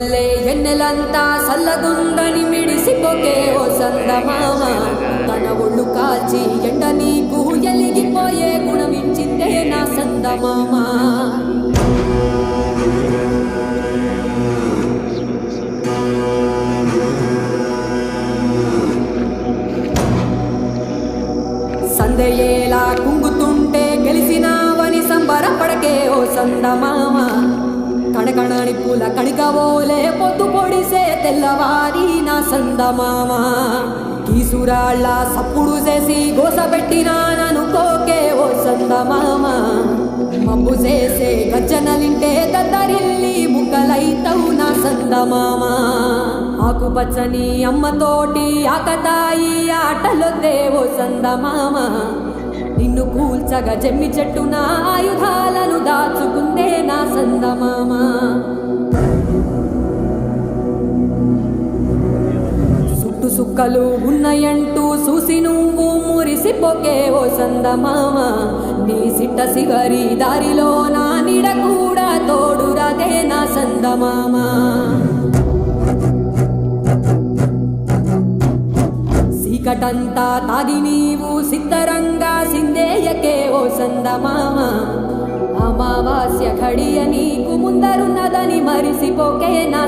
ఎన్నెలంతా సల్లగుందని మిడిసిపోకే ఓ సందమామ తన ఒళ్ళు కాల్చి ఎండ నీకు ఎలిగిపోయే గుణమిచ్చిందే నా సందమామ. సందేయేలా కుంగుతుంటే గెలిసినావని సంబరపడకే ఓ సందమామ. కణకణని పూల కణికవోలే పొద్దు పొడిసే తెల్లవారి నా సందమామ. కీసురాళ్ళ సప్పుడు చేసి గోసబెట్టినా ననుకోకే ఓ సందమామ. మబ్బు చేసే గజ్జనలింటే దద్దరిల్లి ముక్కలైతవు నా సందమామ. ఆకుపచ్చని అమ్మతోటి ఆకతాయి ఆటలొద్దే ఓ సందమామ. నిన్ను కూల్చగా జమ్మి చెట్టున ఆయుధాలను దాచుకుందే నా సందమామ. సుట్టు సుక్కలు ఉన్నాయంటూ చూసి నువ్వు మురిసిపోకే ఓ సందమామ. నీ సిట్ట సిగరి దారిలో నా నీడ కూడా తోడురాదే నా సందమామ. చీకటంతా తాగి నీవు సిద్ధరంగా సిందేయకే ఓ సందమామ. అమావాస్య ఘడియ నీకు ముందరున్నదని మరిసిపోకే నా